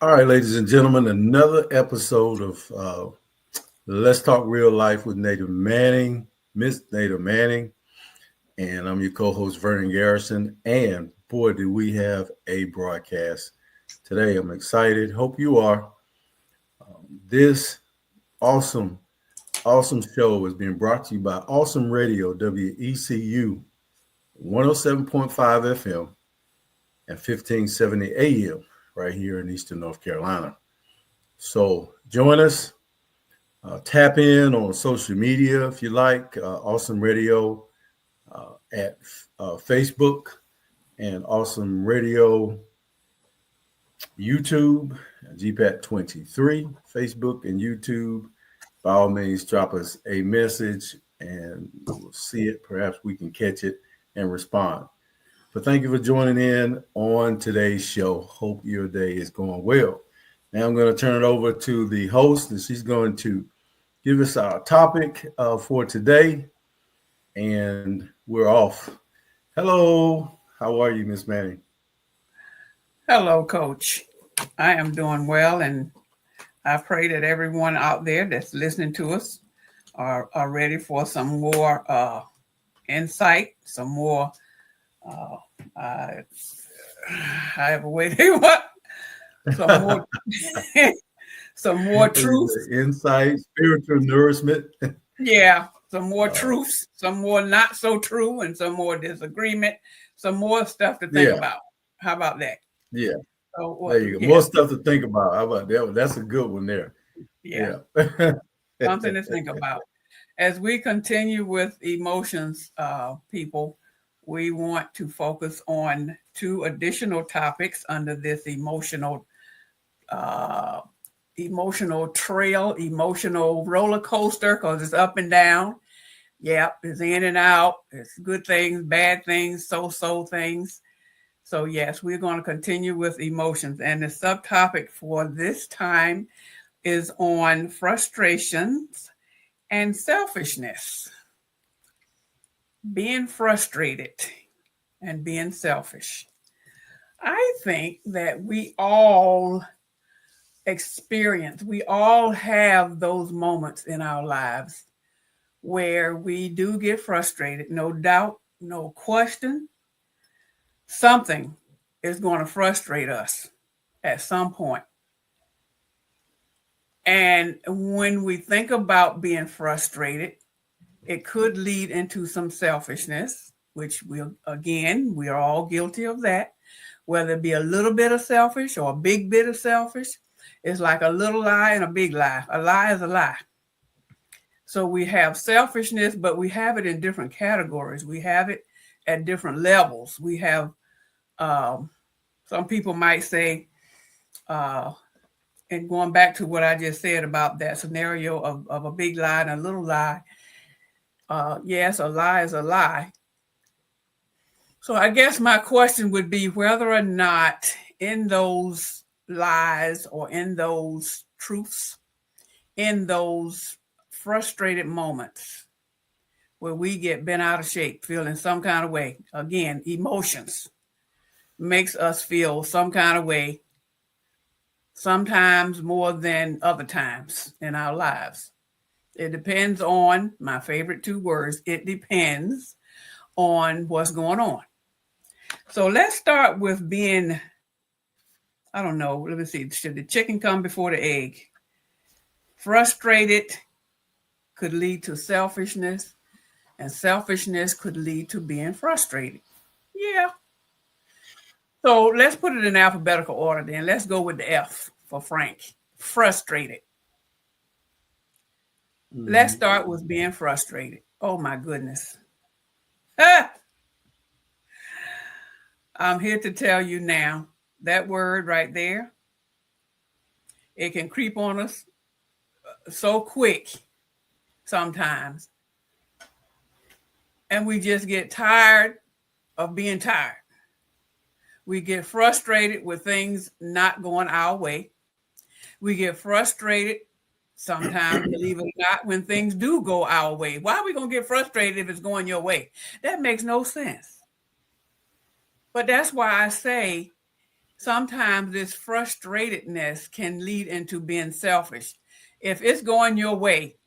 All right, ladies and gentlemen, another episode of Let's Talk Real Life with Native Manning, Miss Native Manning, and I'm your co-host Vernon Garrison. And boy, do we have a broadcast today! I'm excited. Hope you are. This awesome, awesome show is being brought to you by Awesome Radio, WECU, 107.5 FM and 1570 AM, right here in Eastern North Carolina. So join us. Tap in on social media if you like. Awesome Radio at Facebook and Awesome Radio YouTube, GPAT23, Facebook and YouTube. By all means, drop us a message and we'll see it. Perhaps we can catch it and respond. But thank you for joining in on today's show. Hope your day is going well. Now I'm going to turn it over to the host, and she's going to give us our topic for today, and we're off. Hello. How are you, Miss Manning? Hello, Coach. I am doing well, and I pray that everyone out there that's listening to us are ready for some more insight, some more I have a way to what? Some more some more truth. Insight, spiritual nourishment. Yeah, some more truths, some more not so true, and some more disagreement, some more stuff to think about. How about that? Yeah. So, there you go. More stuff to think about. How about that? That's a good one there. Yeah. Something to think about. As we continue with emotions, people, we want to focus on two additional topics under this emotional trail, emotional roller coaster, because it's up and down. Yep, it's in and out. It's good things, bad things, so things. So yes, we're going to continue with emotions. And the subtopic for this time is on frustrations and selfishness. Being frustrated and being selfish. I think that we all have those moments in our lives where we do get frustrated. No doubt, no question. Something is going to frustrate us at some point. And when we think about being frustrated, it could lead into some selfishness, which we're all guilty of that. Whether it be a little bit of selfish or a big bit of selfish, it's like a little lie and a big lie. A lie is a lie. So we have selfishness, but we have it in different categories. We have it at different levels. We have, some people might say, and going back to what I just said about that scenario of a big lie and a little lie, yes, a lie is a lie. So I guess my question would be whether or not in those lies or in those truths, in those frustrated moments where we get bent out of shape, feeling some kind of way, again, emotions makes us feel some kind of way, sometimes more than other times in our lives. It depends on, my favorite two words, it depends on what's going on. So let's start with being, I don't know, let me see, should the chicken come before the egg? Frustrated could lead to selfishness, and selfishness could lead to being frustrated. Yeah. So let's put it in alphabetical order then. Let's go with the F for Frank. Frustrated. Let's start with being frustrated. Oh my goodness. I'm here to tell you now, that word right there, it can creep on us so quick sometimes. And we just get tired of being tired. We get frustrated with things not going our way. We get frustrated sometimes, believe it or not, when things do go our way. Why are we going to get frustrated if it's going your way? That makes no sense. But that's why I say sometimes this frustratedness can lead into being selfish. If it's going your way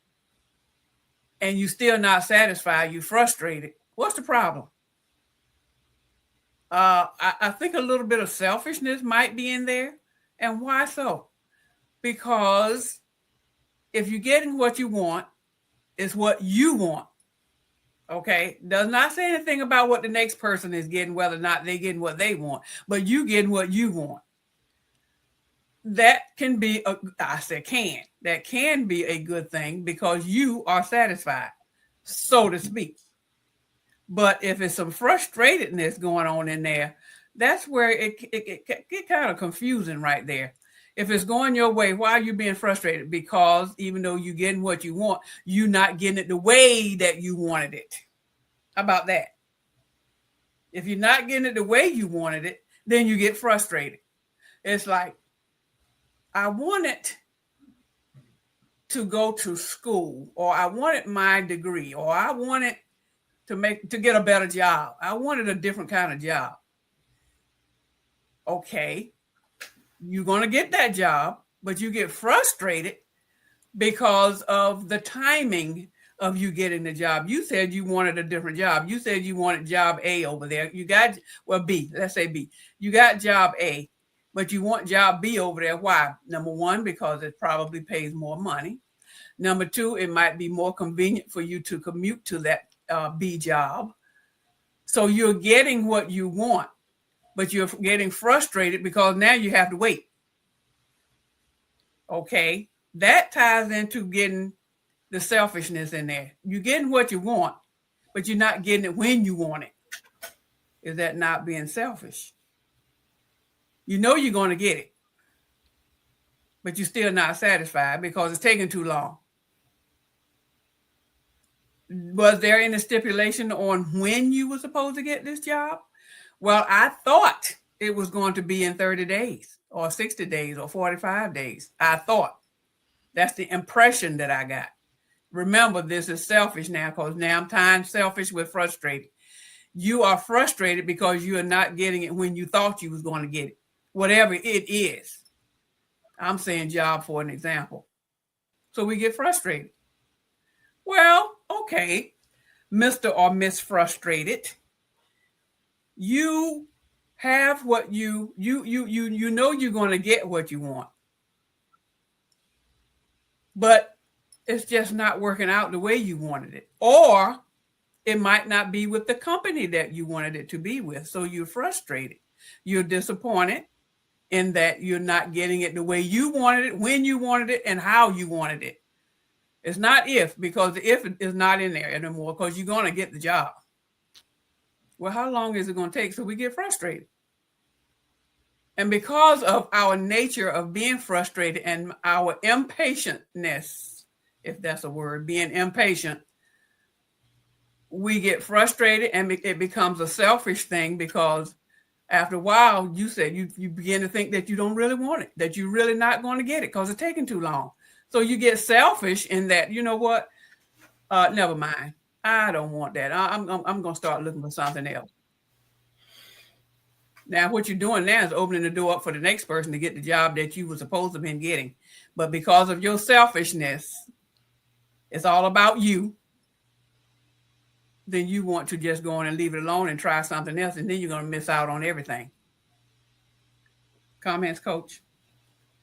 and you're still not satisfied, you're frustrated, what's the problem? I think a little bit of selfishness might be in there. And why so? Because if you're getting what you want, it's what you want. Okay, does not say anything about what the next person is getting, whether or not they're getting what they want, but you getting what you want. That can be that can be a good thing because you are satisfied, so to speak. But if it's some frustratedness going on in there, that's where it get kind of confusing right there. If it's going your way, why are you being frustrated? Because even though you're getting what you want, you're not getting it the way that you wanted it. How about that? If you're not getting it the way you wanted it, then you get frustrated. It's like, I wanted to go to school, or I wanted my degree, or I wanted to get a better job. I wanted a different kind of job. Okay, you're going to get that job, but you get frustrated because of the timing of you getting the job. You said you wanted a different job. You said you wanted job A over there. You got, well, B, let's say B. You got job A, but you want job B over there. Why? Number one, because it probably pays more money. Number two, it might be more convenient for you to commute to that B job. So you're getting what you want, but you're getting frustrated because now you have to wait. Okay, that ties into getting the selfishness in there. You're getting what you want, but you're not getting it when you want it. Is that not being selfish? You know you're going to get it, but you're still not satisfied because it's taking too long. Was there any stipulation on when you were supposed to get this job? Well, I thought it was going to be in 30 days or 60 days or 45 days. I thought. That's the impression that I got. Remember, this is selfish now because now I'm tying selfish with frustrated. You are frustrated because you are not getting it when you thought you was going to get it, whatever it is. I'm saying job for an example. So we get frustrated. Well, okay, Mr. or Miss Frustrated, you have what you know you're going to get what you want, but it's just not working out the way you wanted it, or it might not be with the company that you wanted it to be with. So you're frustrated. You're disappointed in that you're not getting it the way you wanted it, when you wanted it, and how you wanted it. It's not if, because the if is not in there anymore because you're going to get the job. Well, how long is it going to take? So we get frustrated. And because of our nature of being frustrated and our impatientness, if that's a word, being impatient, we get frustrated and it becomes a selfish thing because after a while, you said you begin to think that you don't really want it, that you're really not going to get it because it's taking too long. So you get selfish in that, you know what? Never mind. I don't want that. I'm going to start looking for something else. Now, what you're doing now is opening the door up for the next person to get the job that you were supposed to have been getting. But because of your selfishness, it's all about you. Then you want to just go on and leave it alone and try something else. And then you're going to miss out on everything. Comments, Coach?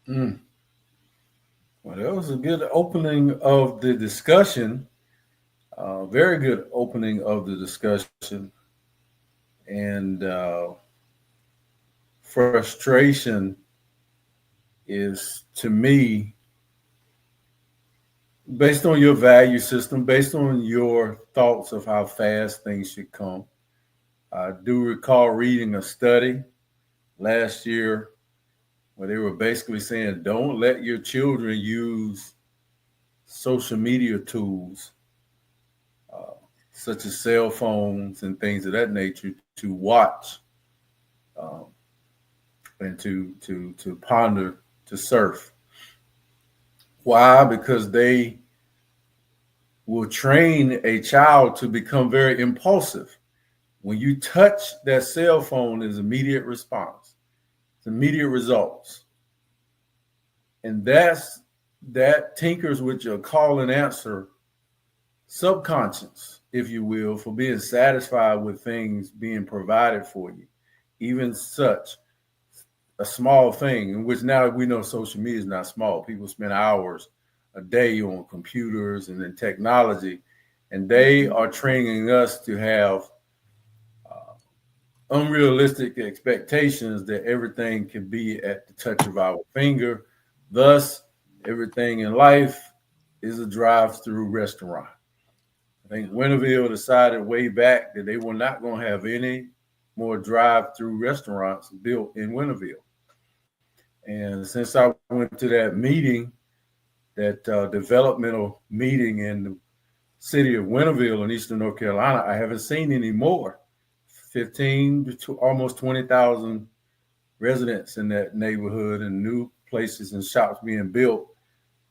Well, that was a good opening of the discussion. Very good opening of the discussion. And frustration is, to me, based on your value system, based on your thoughts of how fast things should come. I do recall reading a study last year where they were basically saying, don't let your children use social media tools, such as cell phones and things of that nature, to watch and to ponder, to surf. Why? Because they will train a child to become very impulsive. When you touch that cell phone, is immediate response. the immediate results. And that tinkers with your call and answer subconscious, if you will, for being satisfied with things being provided for you, even such a small thing, in which now we know social media is not small. People spend hours a day on computers and then technology, and they are training us to have unrealistic expectations that everything can be at the touch of our finger. Thus, everything in life is a drive-through restaurant. I think Winterville decided way back that they were not going to have any more drive-through restaurants built in Winterville. And since I went to that meeting, that developmental meeting in the city of Winterville in Eastern North Carolina, I haven't seen any more. 15 to almost 20,000 residents in that neighborhood and new places and shops being built.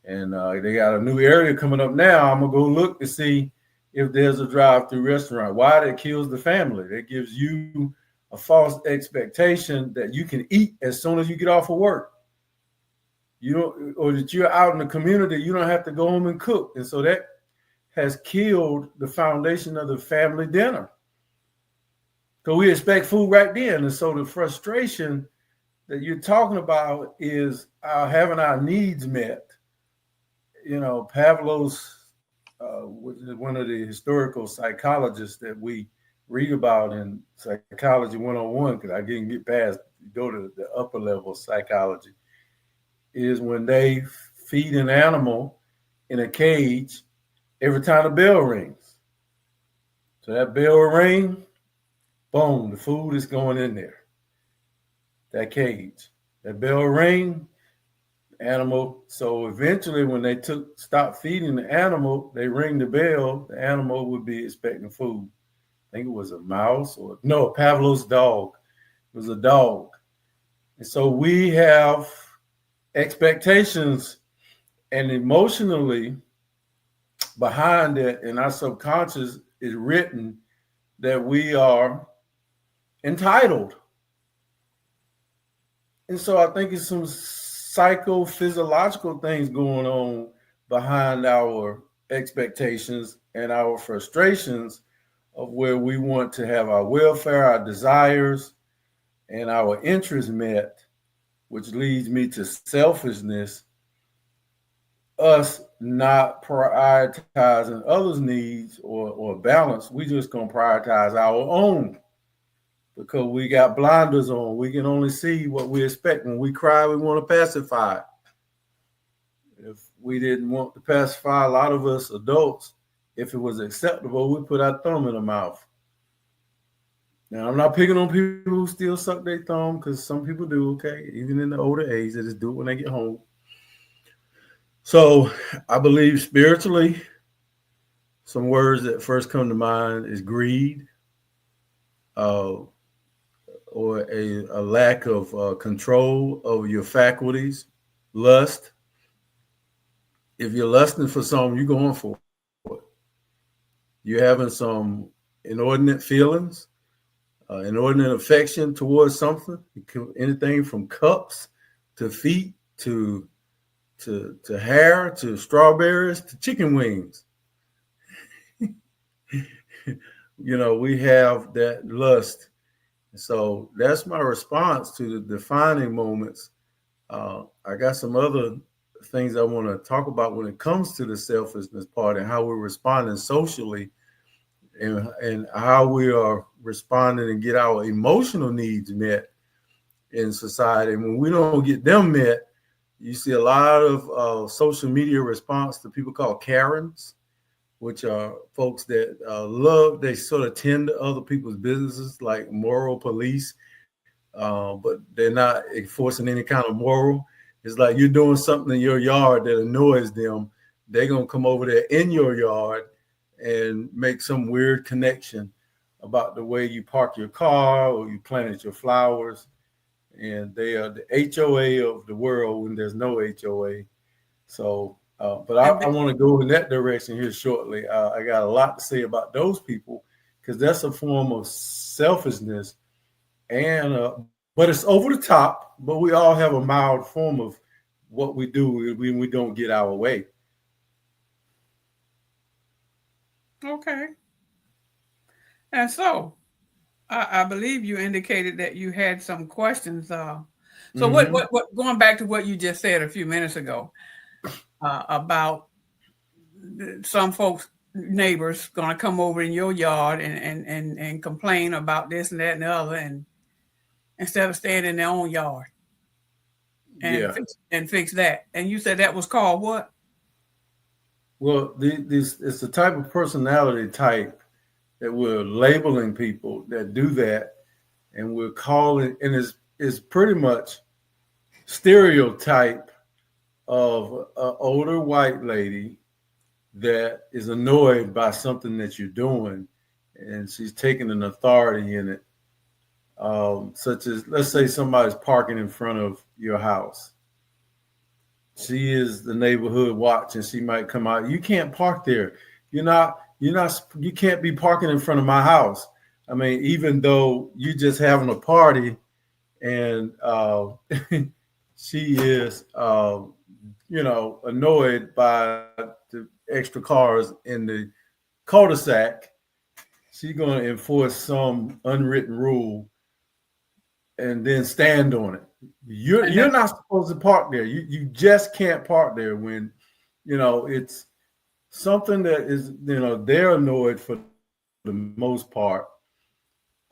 And they got a new area coming up now. I'm going to go look to see if there's a drive-through restaurant. Why? That kills the family. That gives you a false expectation that you can eat as soon as you get off of work. You don't, or that you're out in the community, you don't have to go home and cook. And so that has killed the foundation of the family dinner. Because we expect food right then. And so the frustration that you're talking about is having our needs met. You know, Pavlos, one of the historical psychologists that we read about in Psychology 101, because I didn't get past, go to the upper level of psychology, is when they feed an animal in a cage every time the bell rings. So that bell ring, boom, the food is going in there. That cage. That bell ring, animal. So eventually when they stopped feeding the animal, they ring the bell, the animal would be expecting food. I think it was a mouse or no, Pavlov's dog. It was a dog. And so we have expectations and emotionally behind it, and our subconscious is written that we are entitled. And so I think it's some psychophysiological things going on behind our expectations and our frustrations of where we want to have our welfare, our desires, and our interests met, which leads me to selfishness, us not prioritizing others' needs or balance. We just gonna prioritize our own because we got blinders on. We can only see what we expect. When we cry, we want to pacify. If we didn't want to pacify, a lot of us adults, if it was acceptable, we put our thumb in the mouth. Now, I'm not picking on people who still suck their thumb, because some people do, okay? Even in the older age, they just do it when they get home. So I believe spiritually, some words that first come to mind is greed, or a lack of control over your faculties, lust. If you're lusting for something, you're going for it. You're having some inordinate feelings, inordinate affection towards something. Anything from cups to feet to hair to strawberries to chicken wings. You know, we have that lust. So that's my response to the defining moments. I got some other things I want to talk about when it comes to the selfishness part and how we're responding socially and how we are responding and get our emotional needs met in society. And when we don't get them met, you see a lot of social media response to people called Karens, which are folks that they sort of tend to other people's businesses, like moral police, but they're not enforcing any kind of moral. It's like you're doing something in your yard that annoys them. They're going to come over there in your yard and make some weird connection about the way you park your car or you planted your flowers. And they are the HOA of the world when there's no HOA. So, but I want to go in that direction here shortly. I got a lot to say about those people because that's a form of selfishness and but it's over the top. But we all have a mild form of what we do when we don't get our way. Okay. And so I believe you indicated that you had some questions. So what going back to what you just said a few minutes ago about some folks, neighbors, going to come over in your yard and complain about this and that and the other, and instead of staying in their own yard and fix that. And you said that was called what? Well, it's the type of personality type that we're labeling people that do that, and we're calling, and it's pretty much stereotype of an older white lady that is annoyed by something that you're doing, and she's taking an authority in it. Such as, let's say somebody's parking in front of your house. She is the neighborhood watch, and she might come out. You can't park there. You can't be parking in front of my house. I mean, even though you just having a party, and she is, annoyed by the extra cars in the cul-de-sac. She's going to enforce some unwritten rule and then stand on it. You're not supposed to park there. You just can't park there when, it's something that is, they're annoyed for the most part.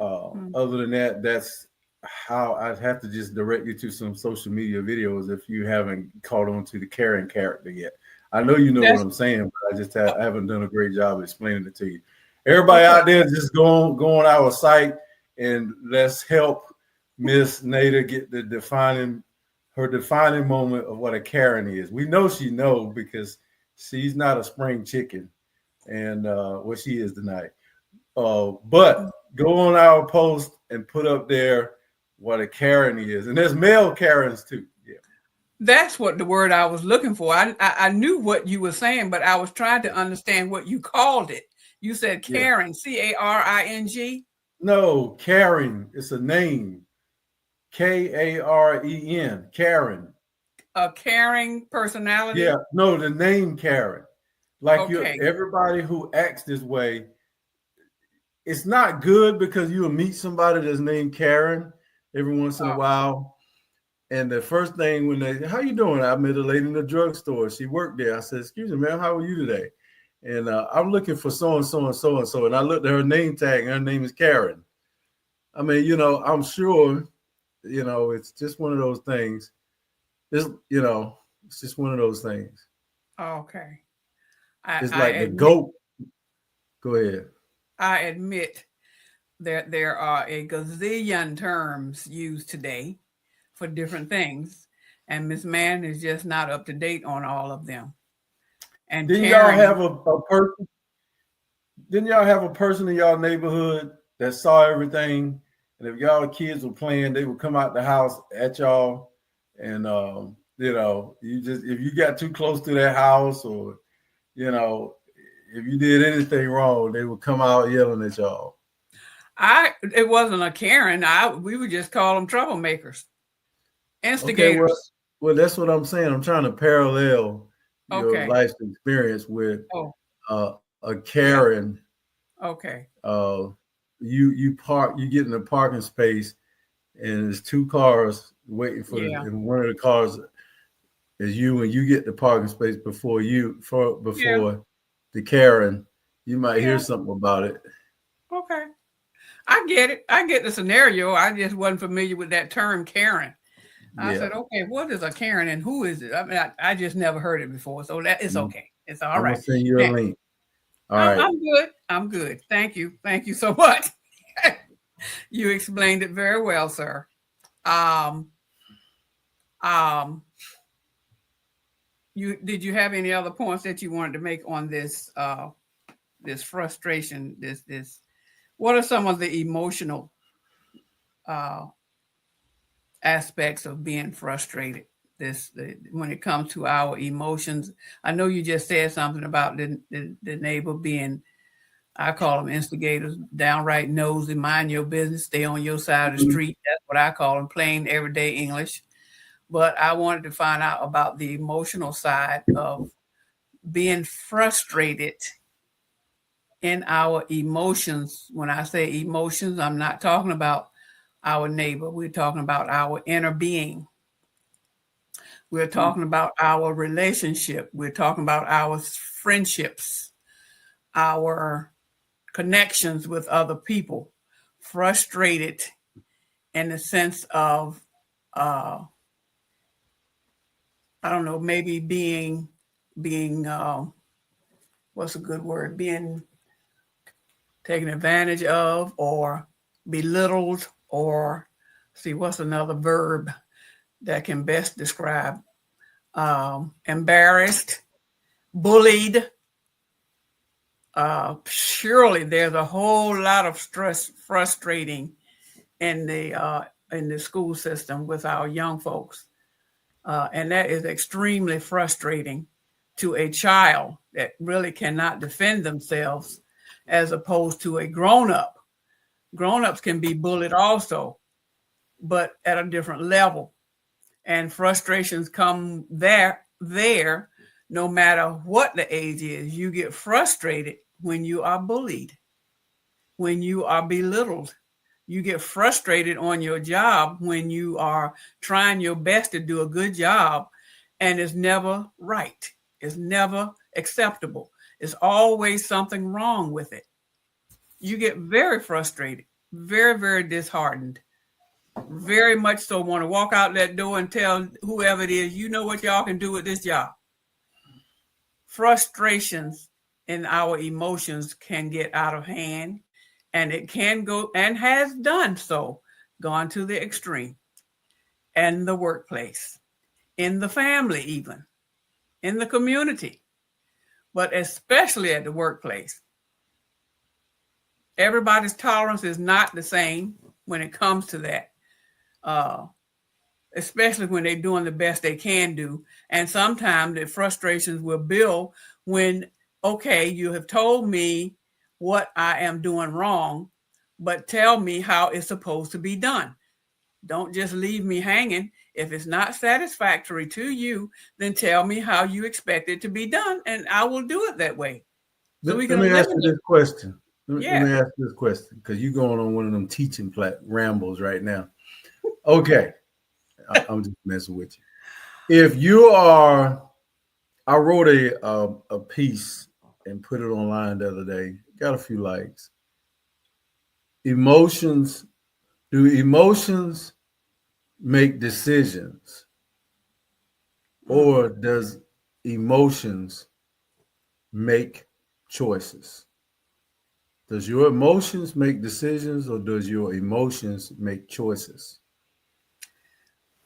Other than that, that's how I'd have to just direct you to some social media videos if you haven't caught on to the Karen character yet. I know you know what I'm saying, but I haven't done a great job explaining it to you. Everybody out there, just go on our site and let's help Miss Nada get her defining moment of what a Karen is. We know she knows because she's not a spring chicken, and what she is tonight. But go on our post and put up there what a Karen is, and there's male Karens too. Yeah, that's what the word I was looking for. I knew what you were saying, but I was trying to understand what you called it. You said Karen, Caring. No, Karen. It's a name. Karen. Karen. A caring personality? Yeah, no, the name Karen. Like everybody who acts this way, it's not good because you'll meet somebody that's named Karen every once in a while. And the first thing when they, how you doing? I met a lady in the drugstore. She worked there. I said, excuse me, ma'am, how are you today? And I'm looking for so-and-so and so-and-so. And I looked at her name tag, and her name is Karen. I mean, I'm sure, it's just one of those things. It's just one of those things. Okay. It's like the goat. Go ahead. I admit that there are a gazillion terms used today for different things, and Miss Mann is just not up to date on all of them. And didn't y'all have a person? Didn't y'all have a person in y'all neighborhood that saw everything? And if y'all kids were playing, they would come out the house at y'all, and if you got too close to their house, or if you did anything wrong, they would come out yelling at y'all. It wasn't a Karen. We would just call them troublemakers, instigators. Okay, well, that's what I'm saying. I'm trying to parallel your life experience with a Karen. Okay. You get in a parking space, and there's two cars waiting for and one of the cars is you, and you get the parking space before the Karen. You might hear something about it. Okay. I get it. I get the scenario. I just wasn't familiar with that term Karen. I said, okay, what is a Karen and who is it? I mean, I just never heard it before. So that is okay. It's all right. I'm going to send you a link. All right. I'm good. I'm good. Thank you. Thank you so much. You explained it very well, sir. Did you have any other points that you wanted to make on this this frustration? This what are some of the emotional aspects of being frustrated? When it comes to our emotions, I know you just said something about the neighbor being I call them instigators, downright nosy, mind your business, stay on your side of the street. That's what I call them, plain everyday English. But I wanted to find out about the emotional side of being frustrated in our emotions. When I say emotions, I'm not talking about our neighbor. We're talking about our inner being. We're talking about our relationship. We're talking about our friendships, our connections with other people. Frustrated in the sense of, I don't know, maybe being, what's a good word? Being taken advantage of, or belittled, or see, what's another verb that can best describe? Embarrassed, bullied. Surely there's a whole lot of stress, frustrating in the school system with our young folks, and that is extremely frustrating to a child that really cannot defend themselves, as opposed to a grown-up. Grown-ups can be bullied also, but at a different level. And frustrations come there, no matter what the age is. You get frustrated when you are bullied, when you are belittled. You get frustrated on your job when you are trying your best to do a good job, and it's never right. It's never acceptable. It's always something wrong with it. You get very frustrated, very, very disheartened, very much so want to walk out that door and tell whoever it is, you know what y'all can do with this job. Frustrations in our emotions can get out of hand, and it can go, and has done so, gone to the extreme. In the workplace, in the family, even in the community, but especially at the workplace. Everybody's tolerance is not the same when it comes to that, especially when they're doing the best they can do. And sometimes the frustrations will build when, okay, you have told me what I am doing wrong, but tell me how it's supposed to be done. Don't just leave me hanging. If it's not satisfactory to you, then tell me how you expect it to be done, and I will do it that way. So let me ask you this question. Let me ask this question, because you're going on one of them teaching rambles right now. Okay. I'm just messing with you. If you are, I wrote a piece and put it online the other day, got a few likes. Emotions, do emotions make decisions, or does emotions make choices? Does your emotions make decisions, or does your emotions make choices?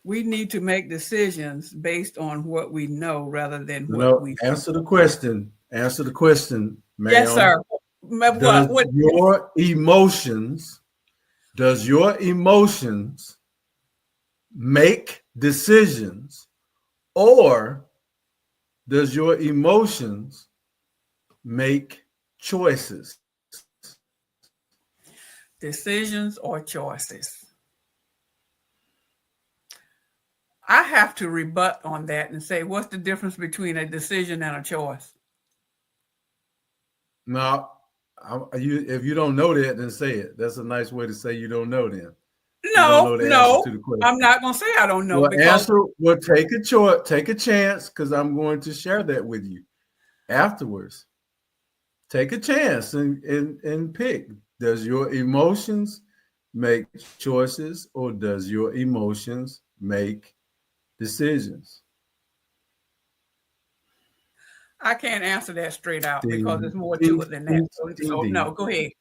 We need to make decisions based on what we know rather than what we answer the question. Answer the question, ma'am. Yes, sir. Does your emotions make decisions, or does your emotions make choices? Decisions or choices? I have to rebut on that and say, what's the difference between a decision and a choice? No, if you don't know that, then say it. That's a nice way to say you don't know then. No, I'm not going to say I don't know. Well, take a chance, because I'm going to share that with you afterwards. Take a chance and pick. Does your emotions make choices, or does your emotions make decisions? I can't answer that straight out because there's more to it than that. So no, go ahead.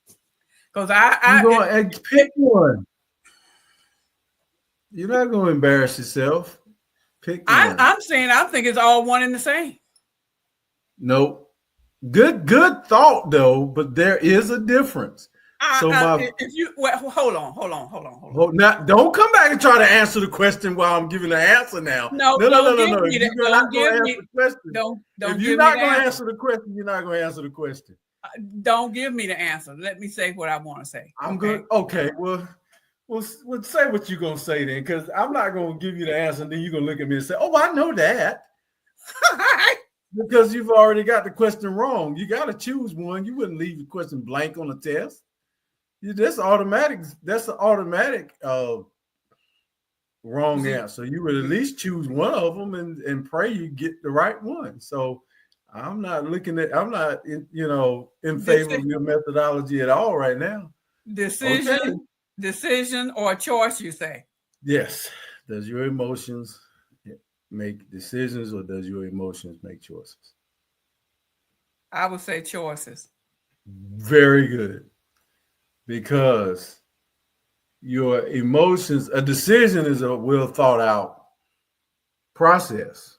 Because I pick one. You're not going to embarrass yourself. Pick one. I'm saying I think it's all one and the same. Nope. Good thought though, but there is a difference. Hold on. Now, don't come back and try to answer the question while I'm giving the answer now. No. Don't give me the question. If you're not going to answer the question, you're not going to answer the question. Don't give me the answer. Let me say what I want to say. I'm good. Okay, well, say what you're gonna say then, because I'm not gonna give you the answer, and then you're gonna look at me and say, "Oh, I know that," because you've already got the question wrong. You got to choose one. You wouldn't leave the question blank on the test. That's automatic. That's an automatic wrong answer. You would at least choose one of them and pray you get the right one. So I'm not in favor of your methodology at all right now. Decision or choice, you say? Yes. Does your emotions make decisions, or does your emotions make choices? I would say choices. Very good. Because your emotions, a decision is a well thought out process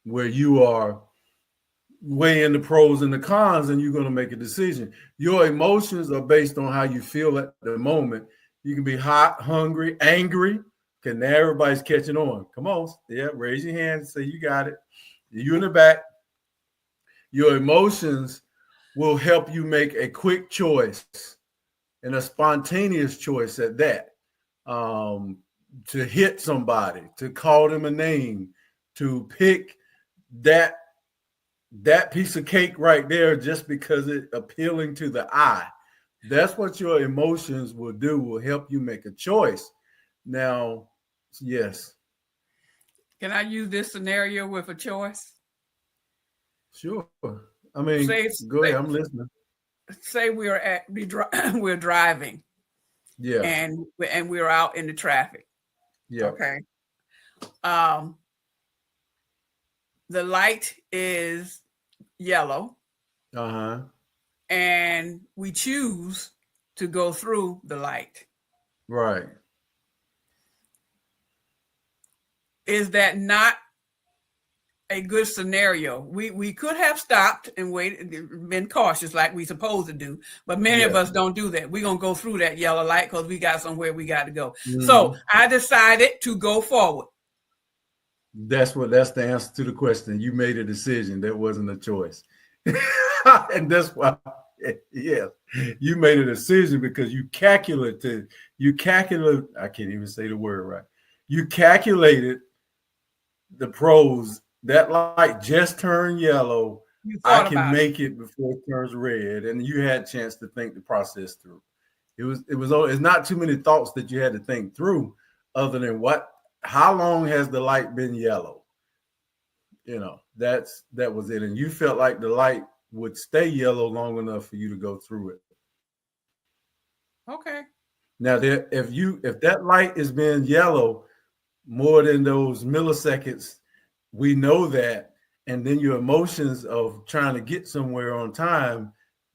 where you are weighing the pros and the cons, and you're going to make a decision. Your emotions are based on how you feel at the moment. You can be hot, hungry, angry. Okay, now everybody's catching on. Come on. Yeah, raise your hand and say you got it. You in the back. Your emotions will help you make a quick choice and a spontaneous choice at that. To hit somebody, to call them a name, to pick that piece of cake right there just because it's appealing to the eye. That's what your emotions will do, will help you make a choice. Now, yes. Can I use this scenario with a choice? Sure. I mean, go ahead. I'm listening. Say we're driving. Yeah. And we're out in the traffic. Yeah. Okay. The light is yellow. Uh-huh. And we choose to go through the light. Right. Is that not a good scenario? We could have stopped and waited, been cautious like we supposed to do, but many of us don't do that. We're going to go through that yellow light because we got somewhere we got to go. Mm-hmm. So I decided to go forward. That's the answer to the question. You made a decision. That wasn't a choice. And that's why, yes, you made a decision because you calculated, I can't even say the word right. You calculated the pros. That light just turned yellow. I can make it before it turns red. And you had a chance to think the process through. It's not too many thoughts that you had to think through other than how long has the light been yellow? That was it. And you felt like the light would stay yellow long enough for you to go through it. Okay. Now, if that light is being yellow more than those milliseconds, we know that. And then your emotions of trying to get somewhere on time,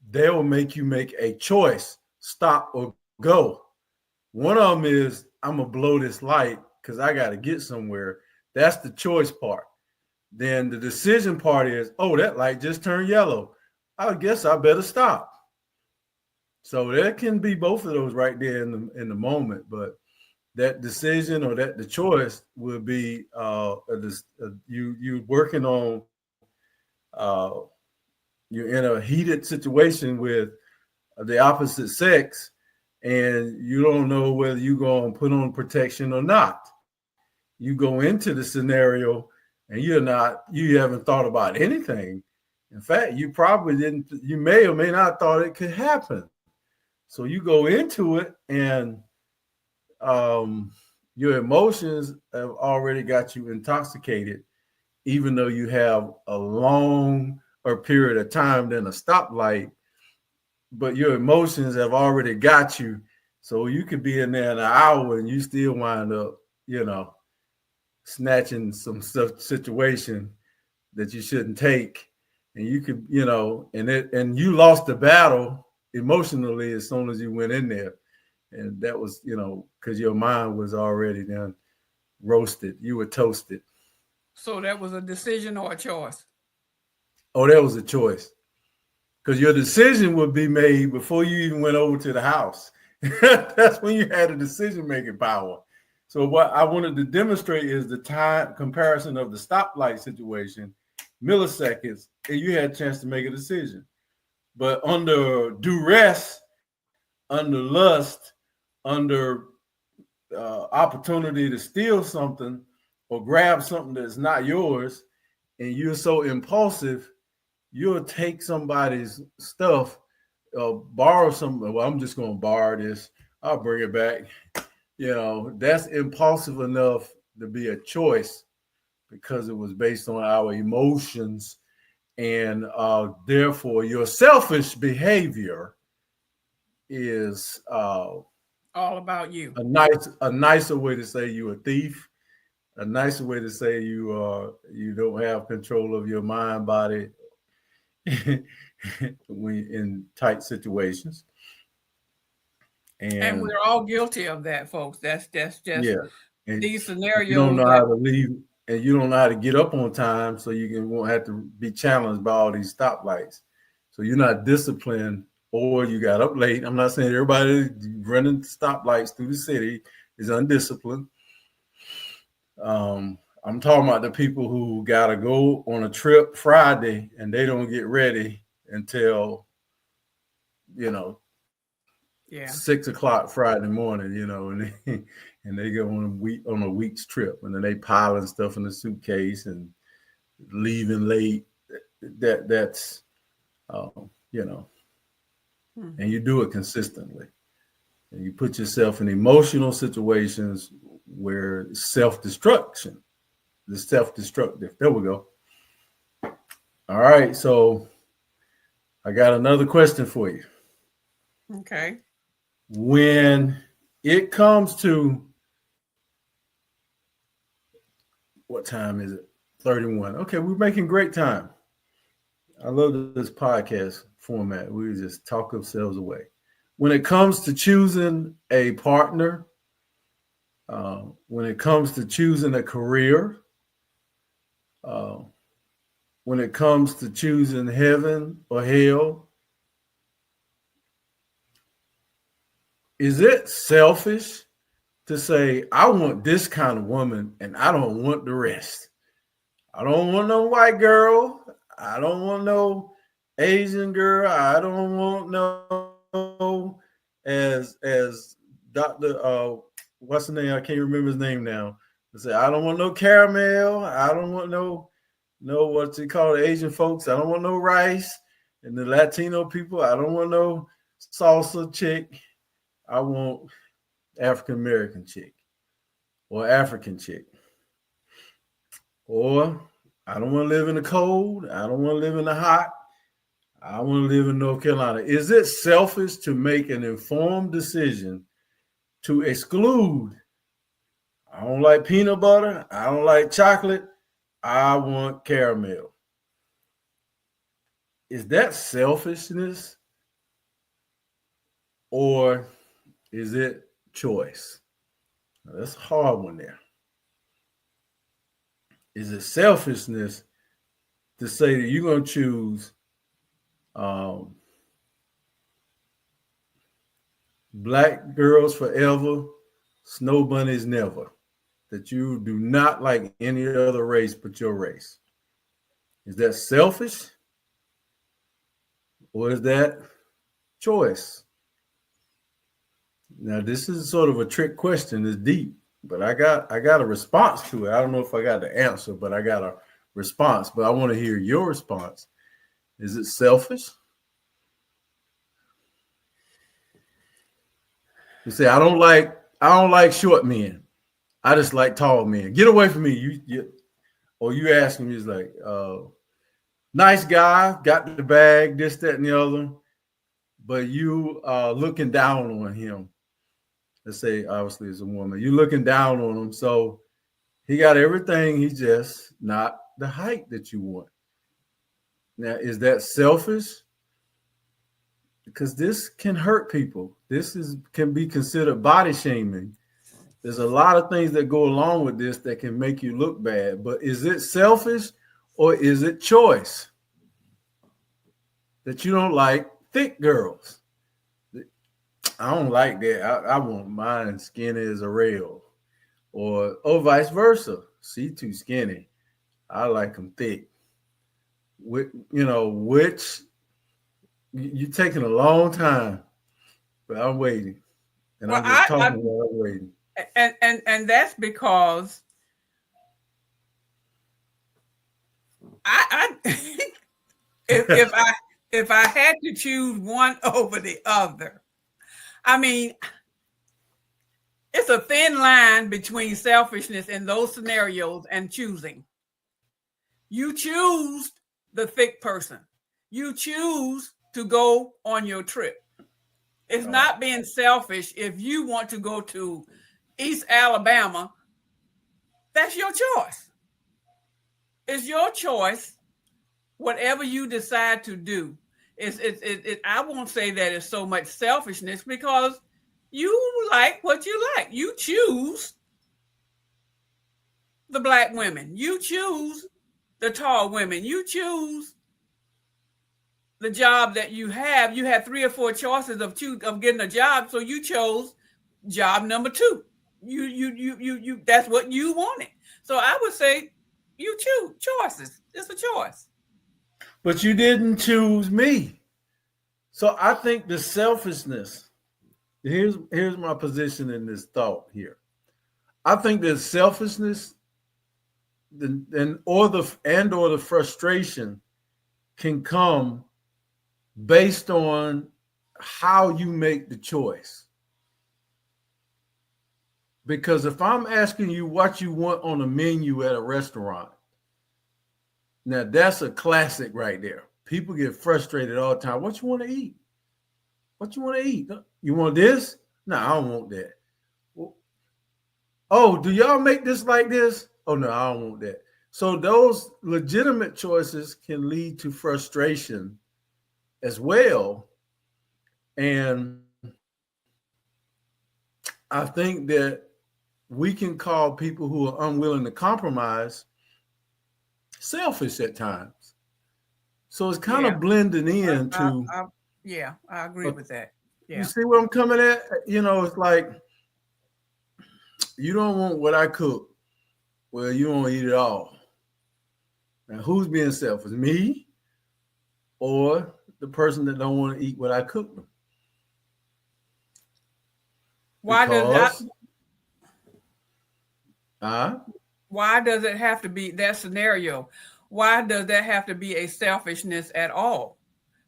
they will make you make a choice, stop or go. One of them is, I'm going to blow this light because I got to get somewhere. That's the choice part. Then the decision part is, that light just turned yellow. I guess I better stop. So there can be both of those right there in the moment, but that decision or the choice will be you working on. You're in a heated situation with the opposite sex, and you don't know whether you're going to put on protection or not. You go into the scenario and you haven't thought about anything. In fact, you may or may not thought it could happen. So you go into it and your emotions have already got you intoxicated, even though you have a longer period of time than a stoplight, but your emotions have already got you. So you could be in there in an hour and you still wind up, snatching some situation that you shouldn't take. And you could, and you lost the battle emotionally as soon as you went in there. And that was, because your mind was already done roasted. You were toasted. So that was a decision or a choice? Oh, that was a choice. Because your decision would be made before you even went over to the house. That's when you had a decision-making power. So what I wanted to demonstrate is the time comparison of the stoplight situation, milliseconds, and you had a chance to make a decision. But under duress, under lust, under opportunity to steal something or grab something that's not yours, and you're so impulsive, you'll take somebody's stuff, borrow something. Well, I'm just going to borrow this. I'll bring it back. That's impulsive enough to be a choice because it was based on our emotions, and therefore your selfish behavior is all about you. A nicer way to say you're a thief, a nicer way to say you don't have control of your mind, body when in tight situations. And we're all guilty of that, folks. That's just and these scenarios. You don't know how to leave, and you don't know how to get up on time, so won't have to be challenged by all these stoplights. So you're not disciplined, or you got up late. I'm not saying everybody running stoplights through the city is undisciplined. I'm talking about the people who got to go on a trip Friday and they don't get ready until 6 o'clock Friday morning, and they go on a week's trip, and then they piling stuff in the suitcase and leaving late. That's and you do it consistently, and you put yourself in emotional situations where self-destruction is self-destructive. There we go. All right, so I got another question for you. Okay. When it comes to, what time is it? 31. Okay, we're making great time. I love this podcast format. We just talk ourselves away. When it comes to choosing a partner, when it comes to choosing a career, when it comes to choosing heaven or hell, is it selfish to say, I want this kind of woman and I don't want the rest? I don't want no white girl. I don't want no Asian girl. I don't want no, as Dr. What's the name? I can't remember his name now. I say, I don't want no caramel. I don't want no what's it called, Asian folks. I don't want no rice. And the Latino people, I don't want no salsa chick. I want African American chick or African chick. Or I don't want to live in the cold. I don't want to live in the hot. I want to live in North Carolina. Is it selfish to make an informed decision to exclude? I don't like peanut butter. I don't like chocolate. I want caramel. Is that selfishness, or is it choice? Now, that's a hard one there. Is it selfishness to say that you're going to choose black girls forever, snow bunnies never, that you do not like any other race but your race? Is that selfish, or is that choice? Now, this is sort of a trick question. It's deep, but I got a response to it. I don't know if I got the answer, but I got a response. But I want to hear your response. Is it selfish? You say, I don't like short men. I just like tall men. Get away from me. Or you ask him, he's like, nice guy, got the bag, this, that, and the other, but you looking down on him. Let's say, obviously, as a woman, you're looking down on him. So he got everything. He's just not the height that you want. Now, is that selfish? Because this can hurt people. Can be considered body shaming. There's a lot of things that go along with this that can make you look bad. But is it selfish, or is it choice that you don't like thick girls? I don't like that. I want mine skinny as a rail, or vice versa. She too skinny. I like them thick. Which You're taking a long time, but I'm waiting. And Well, I'm just talking while I'm waiting. and that's because I if I had to choose one over the other, I mean, it's a thin line between selfishness in those scenarios and choosing. You choose the thick person. You choose to go on your trip. It's not being selfish if you want to go to East Alabama. That's your choice. It's your choice. Whatever you decide to do, I won't say that it's so much selfishness because you like what you like. You choose the Black women. You choose the tall women. You choose the job that you have. You had 3 or 4 choices of getting a job, so you chose job number 2. You that's what you wanted. So I would say you choose choices. It's a choice. But you didn't choose me. So I think the selfishness, here's my position in this thought here. I think that selfishness or the frustration can come based on how you make the choice. Because if I'm asking you what you want on a menu at a restaurant, now that's a classic right there. People get frustrated all the time. What you want to eat? What you want to eat? You want this? No, I don't want that. Well, oh, do y'all make this like this? Oh, no, I don't want that. So those legitimate choices can lead to frustration as well. And I think that we can call people who are unwilling to compromise selfish at times. So it's kind of blending in to. I agree with that. Yeah. You see where I'm coming at? You know, it's like you don't want what I cook. Well, you won't eat it all. Now, who's being selfish? Me or the person that don't want to eat what I cook them? Why does it have to be that scenario? Why does that have to be a selfishness at all?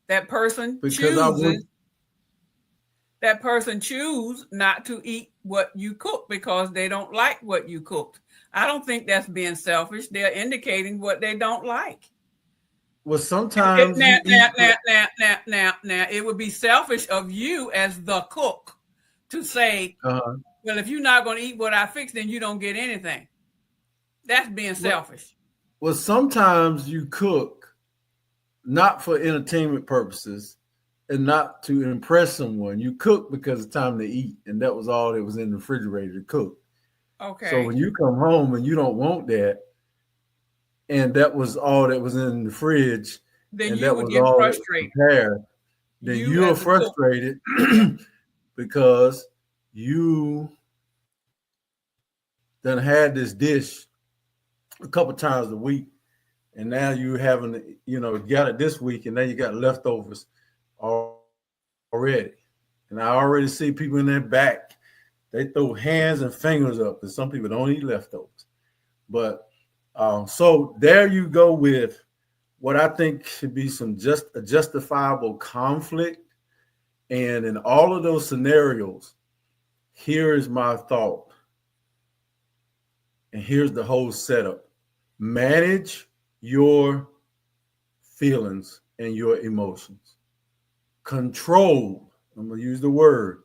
That person chooses not to eat what you cook because they don't like what you cooked. I don't think that's being selfish. They're indicating what they don't like. Well, sometimes now, it would be selfish of you as the cook to say, well, if you're not going to eat what I fixed, then you don't get anything. That's being selfish. Well, sometimes you cook not for entertainment purposes and not to impress someone. You cook because it's time to eat, and that was all that was in the refrigerator to cook. Okay. So when you come home and you don't want that, and that was all that was in the fridge, then and you that would was get all frustrated. Prepared, then you're frustrated because you done had this dish a couple times a week, and now you having, got it this week, and now you got leftovers already. And I already see people in their back, they throw hands and fingers up, and some people don't eat leftovers. But so there you go with what I think should be a justifiable conflict. And in all of those scenarios, here is my thought. And here's the whole setup. Manage your feelings and your emotions. Control. I'm going to use the word.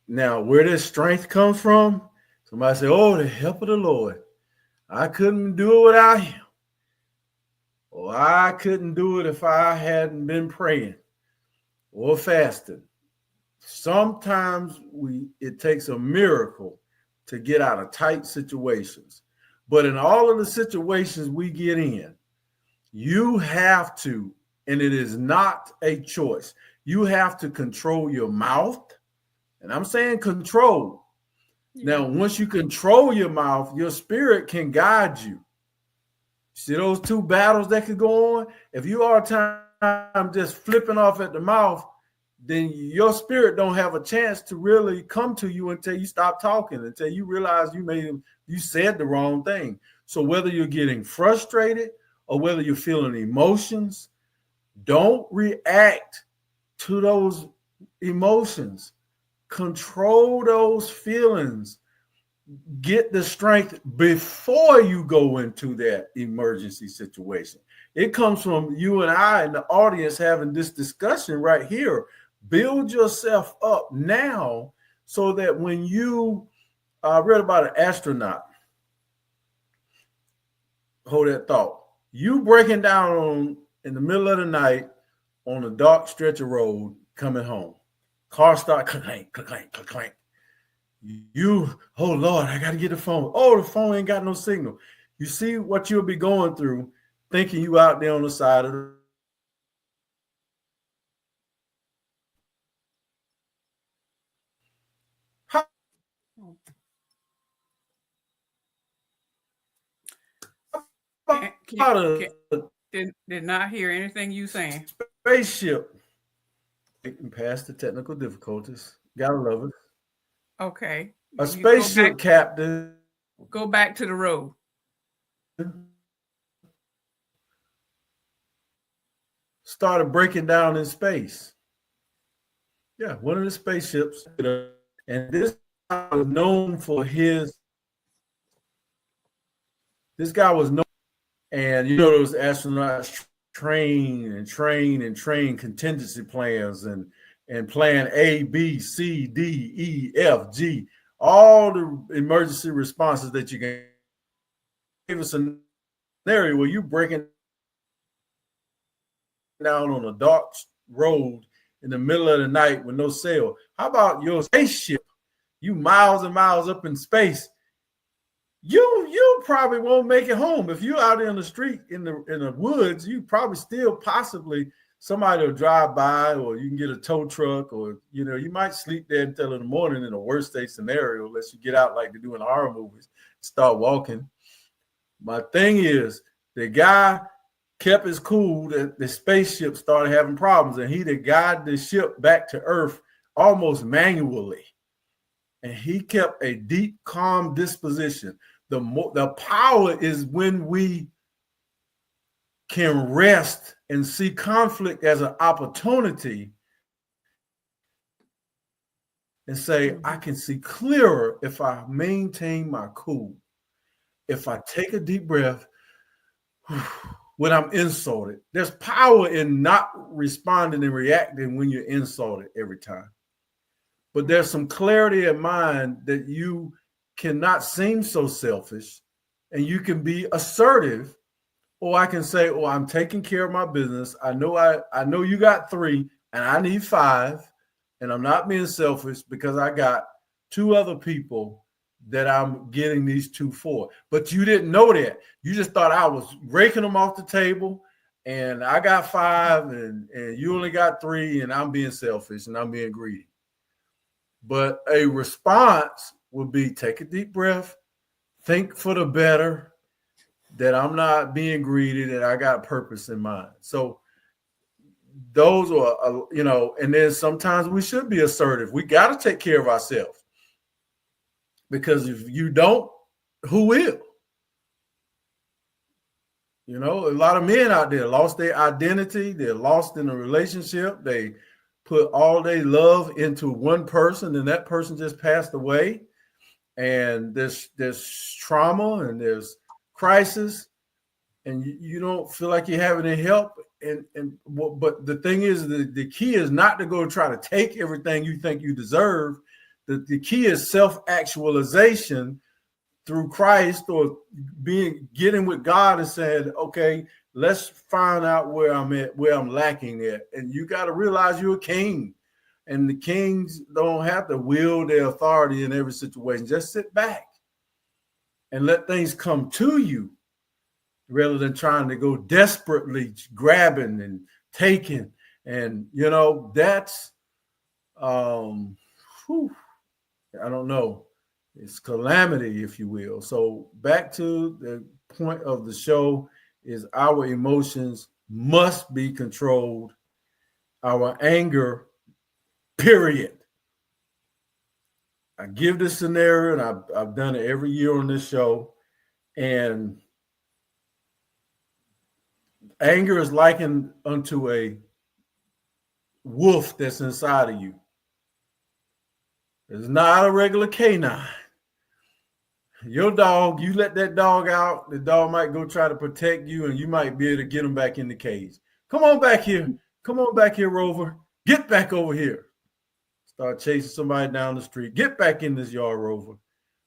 Now, where this strength comes from, somebody say, oh, the help of the Lord. I couldn't do it without him. Or I couldn't do it if I hadn't been praying or fasting. Sometimes it takes a miracle to get out of tight situations. But in all of the situations we get in, you have to, and it is not a choice, you have to control your mouth. And I'm saying control. Now, once you control your mouth, your spirit can guide you. See those two battles that could go on? If you all the time time just flipping off at the mouth, then your spirit don't have a chance to really come to you until you stop talking, until you realize you said the wrong thing. So whether you're getting frustrated or whether you're feeling emotions, don't react to those emotions. Control those feelings. Get the strength before you go into that emergency situation. It comes from you and I and the audience having this discussion right here. Build yourself up now so that when you read about an astronaut, hold that thought. You breaking down in the middle of the night on a dark stretch of road coming home. Car start clank, clank, clank, clank. You, oh Lord, I got to get the phone. Oh, the phone ain't got no signal. You see what you'll be going through thinking you out there on the side of the Did not hear anything you saying. Spaceship. Getting past the technical difficulties. Gotta love it. Okay. A spaceship captain. Go back to the road. Started breaking down in space. Yeah, one of the spaceships. And this guy was known for his. This guy was known. And you know, those astronauts train contingency plans and plan A, B, C, D, E, F, G, all the emergency responses that you can give us a scenario where you're breaking down on a dark road in the middle of the night with no cell. How about your spaceship? You miles and miles up in space. You probably won't make it home. If you're out in the street in the woods, you probably still possibly somebody will drive by, or you can get a tow truck, or you might sleep there until in the morning in a worst case scenario, unless you get out like they do in horror movies, start walking. My thing is, the guy kept his cool. The spaceship started having problems, and he guided the ship back to Earth almost manually. And he kept a deep, calm disposition. The power is when we can rest and see conflict as an opportunity and say, I can see clearer if I maintain my cool. If I take a deep breath when I'm insulted. There's power in not responding and reacting when you're insulted every time. But there's some clarity in mind that you cannot seem so selfish, and you can be assertive. Or I can say, oh, I'm taking care of my business. I know you got 3 and I need 5, and I'm not being selfish because I got 2 other people that I'm getting these 2 for. But you didn't know that. You just thought I was raking them off the table, and I got 5 and you only got 3, and I'm being selfish and I'm being greedy. But a response would be take a deep breath, think for the better, that I'm not being greedy, that I got purpose in mind. So those are, and then sometimes we should be assertive. We got to take care of ourselves, because if you don't, who will? A lot of men out there lost their identity. They're lost in a relationship. They put all their love into one person, and that person just passed away. And there's trauma and there's crisis, and you don't feel like you're having any help. But the thing is, the key is not to go try to take everything you think you deserve. The key is self-actualization through Christ, or getting with God and saying, okay, let's find out where I'm at, where I'm lacking at. And you got to realize you're a king. And the kings don't have to wield their authority in every situation. Just sit back and let things come to you, rather than trying to go desperately grabbing and taking. And, that's, I don't know. It's calamity, if you will. So back to the point of the show is our emotions must be controlled. Our anger, period. I give this scenario, and I've done it every year on this show, and anger is likened unto a wolf that's inside of you. It's not a regular canine. Your dog, you let that dog out, the dog might go try to protect you, and you might be able to get him back in the cage. Come on back here. Come on back here, Rover. Get back over here. Start chasing somebody down the street. Get back in this yard, Rover.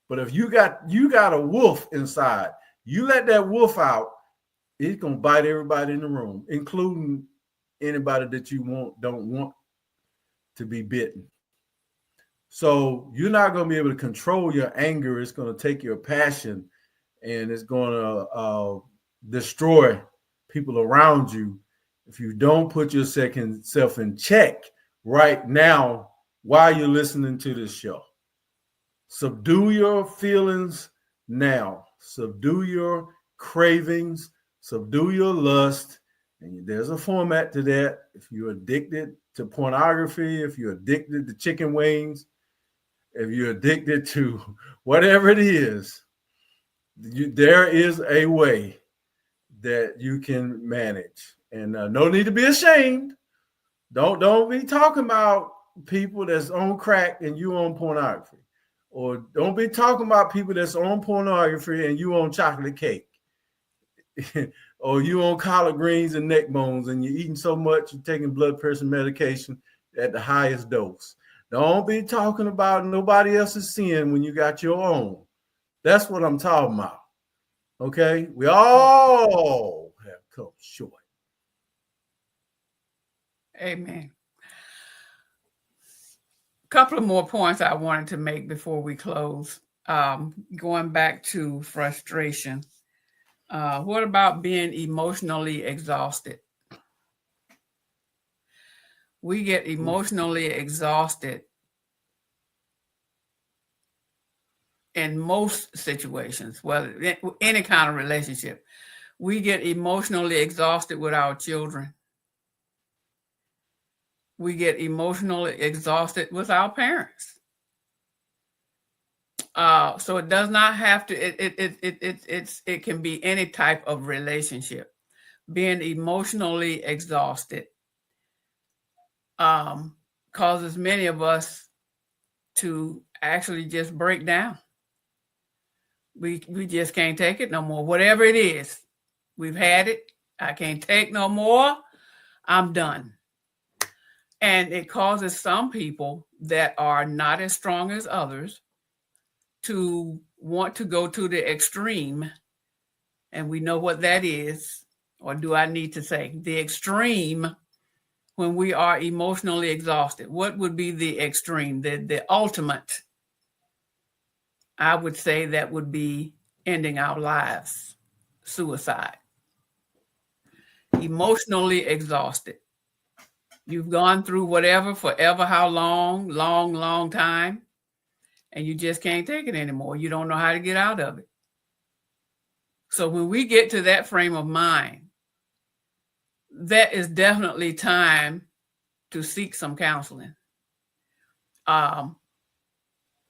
But if you got a wolf inside, you let that wolf out, it's gonna bite everybody in the room, including anybody that you don't want to be bitten. So you're not going to be able to control your anger. It's going to take your passion, and it's going to destroy people around you if you don't put yourself in check right now while you're listening to this show. Subdue your feelings now. Subdue your cravings. Subdue your lust. And there's a format to that. If you're addicted to pornography, if you're addicted to chicken wings, if you're addicted to whatever it is, there is a way that you can manage. And no need to be ashamed. Don't be talking about people that's on crack and you on pornography. Or don't be talking about people that's on pornography and you on chocolate cake. Or you on collard greens and neck bones and you're eating so much you're taking blood pressure medication at the highest dose. Don't be talking about nobody else's sin when you got your own. That's what I'm talking about. Okay? We all have come short. Amen. A couple of more points I wanted to make before we close. Going back to frustration. What about being emotionally exhausted? We get emotionally exhausted in most situations, whether any kind of relationship. We get emotionally exhausted with our children. We get emotionally exhausted with our parents. So it does not have to. It can be any type of relationship. Being emotionally exhausted causes many of us to actually just break down. We just can't take it no more. Whatever it is, we've had it. I can't take no more. I'm done. And it causes some people that are not as strong as others to want to go to the extreme. And we know what that is. Or do I need to say the extreme when we are emotionally exhausted? What would be the extreme, the ultimate? I would say that would be ending our lives, suicide. Emotionally exhausted. You've gone through whatever, forever, how long time, and you just can't take it anymore. You don't know how to get out of it. So when we get to that frame of mind, that is definitely time to seek some counseling.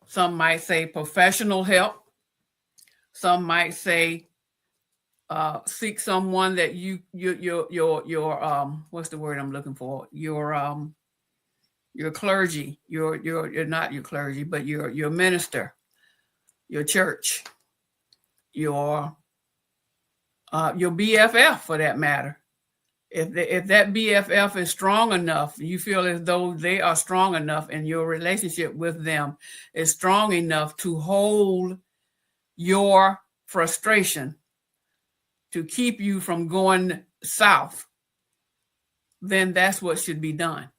Some might say professional help. Some might say seek someone that your what's the word I'm looking for? Your clergy, you're not your clergy, but your minister, your church, your BFF for that matter. If that BFF is strong enough, you feel as though they are strong enough and your relationship with them is strong enough to hold your frustration to keep you from going south, then that's what should be done.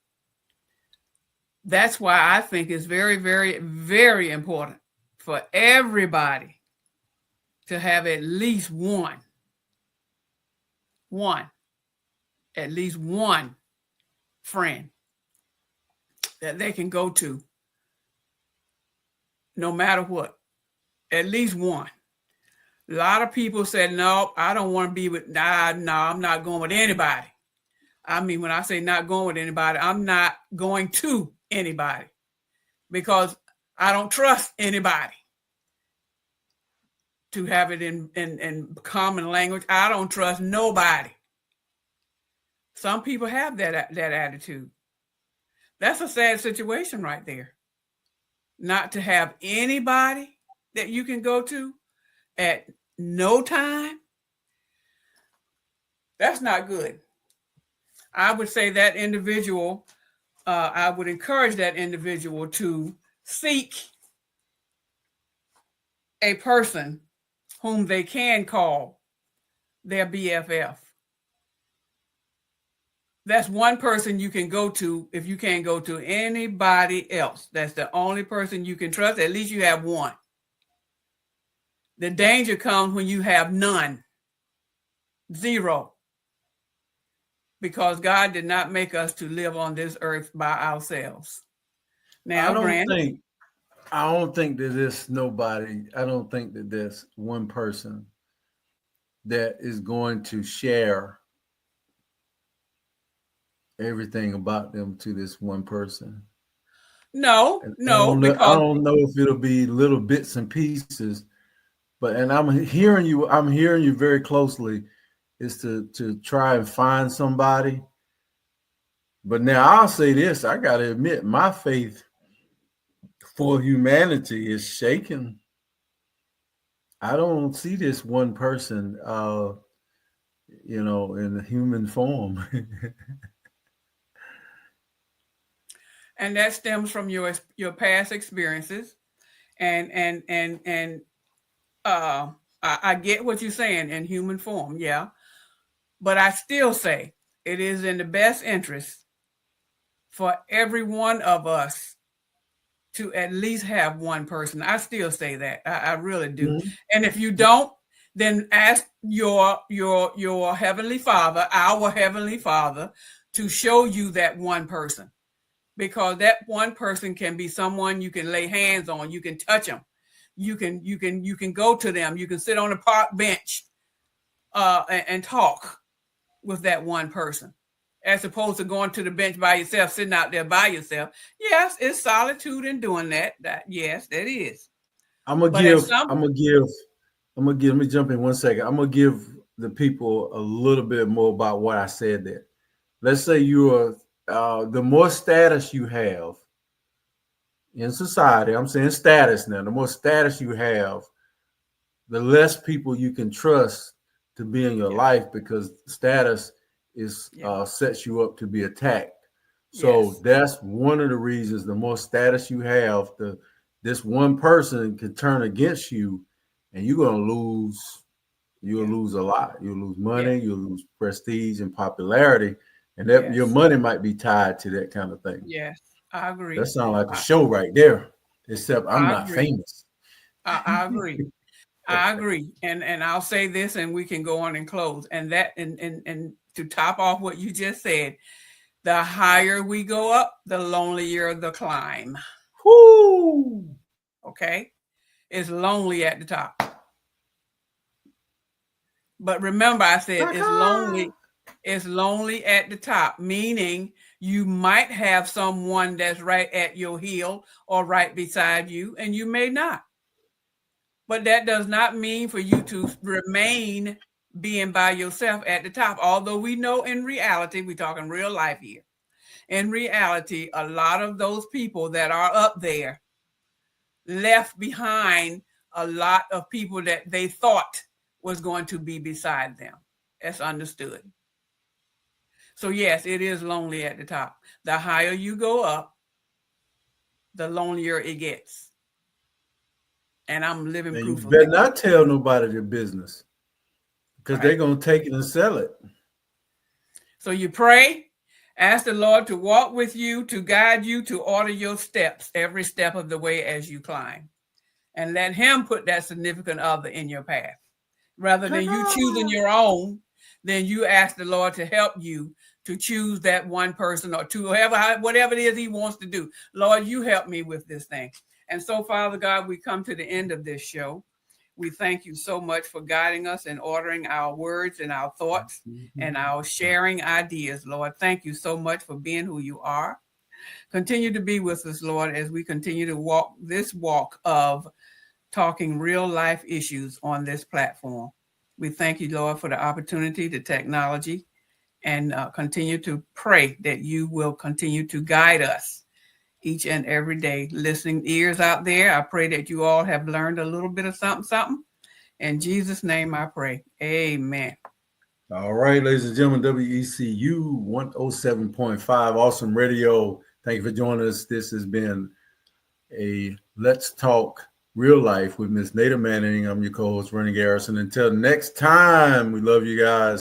That's why I think it's very, very, very important for everybody to have at least at least one friend that they can go to no matter what. At least one. A lot of people said, no, I don't want to be with, no, I'm not going with anybody. I mean, when I say not going with anybody, I'm not going to anybody because I don't trust anybody. To have it in common language, I don't trust nobody. Some people have that attitude. That's a sad situation right there. Not to have anybody that you can go to at no time. That's not good. I would say that individual, I would encourage that individual to seek a person whom they can call their BFF. That's one person you can go to if you can't go to anybody else. That's the only person you can trust. At least you have one. The danger comes when you have none. Zero. Because God did not make us to live on this earth by ourselves. Now, I don't think that there's nobody. I don't think that there's one person that is going to share everything about them to this one person. No, because I don't know if it'll be little bits and pieces, and I'm hearing you very closely is to try and find somebody. But now I'll say this, I got to admit, my faith for humanity is shaken. I don't see this one person, in human form. And that stems from your past experiences. And I get what you're saying in human form. Yeah. But I still say it is in the best interest for every one of us to at least have one person. I still say that. I really do. Mm-hmm. And if you don't, then ask your Heavenly Father, our Heavenly Father, to show you that one person. Because that one person can be someone you can lay hands on, you can touch them, you can go to them, you can sit on a park bench and talk with that one person, as opposed to going to the bench by yourself, sitting out there by yourself. Yes, it's solitude in doing that. Yes, that is. Let me jump in 1 second. I'm gonna give the people a little bit more about what I said there. Let's say you are the more status you have in society, I'm saying status now, the more status you have, the less people you can trust to be in your life, because status is sets you up to be attacked. So that's one of the reasons. The more status you have, this one person can turn against you, and you're gonna lose. You'll lose a lot. You'll lose money. You'll lose prestige and popularity. And that your money might be tied to that kind of thing. Yes, I agree. That sounds like a show right there, except I'm not famous. I agree. I agree. And I'll say this, and we can go on and close. And that and to top off what you just said, the higher we go up, the lonelier the climb. Woo! Okay? It's lonely at the top. But remember, I said it's lonely. It's lonely at the top, meaning you might have someone that's right at your heel or right beside you, and you may not. But that does not mean for you to remain being by yourself at the top. Although we know in reality, we're talking real life here. In reality, a lot of those people that are up there left behind a lot of people that they thought was going to be beside them. That's understood. So yes, it is lonely at the top. The higher you go up, the lonelier it gets. And I'm living proof of that. You better not tell nobody your business, because they're going to take it and sell it. So you pray, ask the Lord to walk with you, to guide you, to order your steps, every step of the way as you climb. And let him put that significant other in your path. Rather than you choosing your own, then you ask the Lord to help you to choose that one person or two, whatever it is he wants to do. Lord, you help me with this thing. And so, Father God, we come to the end of this show. We thank you so much for guiding us and ordering our words and our thoughts and our sharing ideas, Lord. Thank you so much for being who you are. Continue to be with us, Lord, as we continue to walk this walk of talking real life issues on this platform. We thank you, Lord, for the opportunity, the technology, and continue to pray that you will continue to guide us each and every day. Listening ears out there, I pray that you all have learned a little bit of something. In Jesus' name I pray. Amen. All right, ladies and gentlemen, WECU 107.5 Awesome Radio. Thank you for joining us. This has been a Let's Talk Real Life with Miss Nada Manning. I'm your co-host, Vernon Garrison. Until next time, we love you guys.